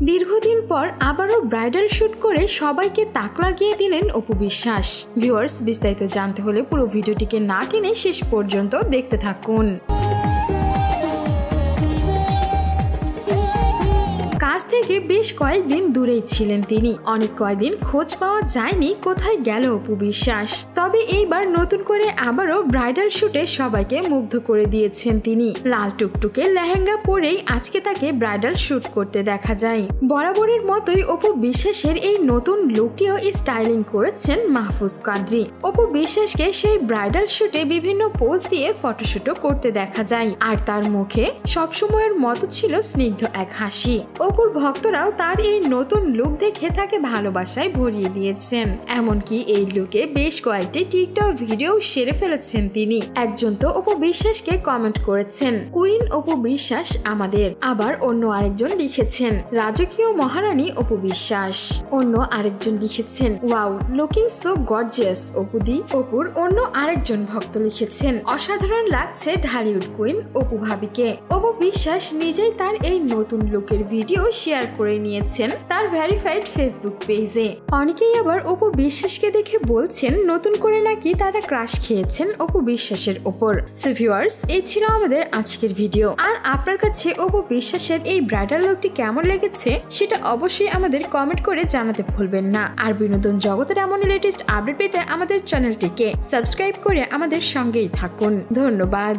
দীর্ঘদিন পর আবারও ব্রাইডাল শুট করে সবাইকে তাক লাগিয়ে দিলেন অপু বিশ্বাস। ভিউয়ার্স, বিস্তারিত জানতে হলে পুরো ভিডিওটিকে না টেনে শেষ পর্যন্ত দেখতে থাকুন। কাজ থেকে বেশ কয়েকদিন দূরেই ছিলেন তিনি। অনেক কয়েকদিন খোঁজ পাওয়া যায়নি কোথায় গেল অপু বিশ্বাস। তবে এইবার নতুন করে আবারও ব্রাইডাল শুটে সবাইকে মুগ্ধ করে দিয়েছেন তিনি। লাল টুকটুকে লেহেঙ্গা পরেই আজকে তাকে ব্রাইডাল শুট করতে দেখা যায়। বরাবরের মতোই অপু বিশ্বাসের এই নতুন লুকটিও স্টাইলিং করেছেন মাহফুজ কাদরি। অপু বিশ্বাসকে সেই ব্রাইডাল শুটে বিভিন্ন পোজ দিয়ে ফটোশুটও করতে দেখা যায়। আর তার মুখে সবসময়ের মতো ছিল স্নিগ্ধ এক হাসি। অপুর ভক্তরাও তার এই নতুন লুক দেখে তাকে ভালোবাসায় ভরিয়ে দিয়েছেন। এমনকি এই লুকে বেশ কয়েকটি টিকটক ভিডিও সেরে ফেলেছেন তিনি। একজন তো অপু বিশ্বাসকে কমেন্ট করেছেন, কুইন অপু বিশ্বাস আমাদের। আবার অন্য আরেকজন লিখেছেন, রাজকীয় মহারানী অপু বিশ্বাস। অন্য আরেকজন লিখেছেন, ওয়াও লুকিং সো গর্জিয়াস অপুদি। অপুর অন্য আরেকজন ভক্ত লিখেছেন, অসাধারণ লাগছে ঢালিউড কুইন অপু ভাবিকে। অপু বিশ্বাস নিজেই তার এই নতুন লুকের ভিডিও শেয়ার করে নিয়েছেন তার ভেরিফাইড ফেসবুক পেজে। অনেকেই আবার অপু বিশ্বাসকে দেখে বলছেন নতুন করে নাকি তারা ক্রাশ খেয়েছেন অপু বিশ্বাসের ওপর। সো ভিউয়ার্স, এই ছিল আমাদের আজকের ভিডিও। আর আপনার কাছে অপু বিশ্বাসের এই ব্রাইডাল লুকটি কেমন লেগেছে সেটা অবশ্যই আমাদের কমেন্ট করে জানাতে ভুলবেন না। আর বিনোদন জগতের এমন লেটেস্ট আপডেট পেতে আমাদের চ্যানেলটিকে সাবস্ক্রাইব করে আমাদের সঙ্গেই থাকুন। ধন্যবাদ।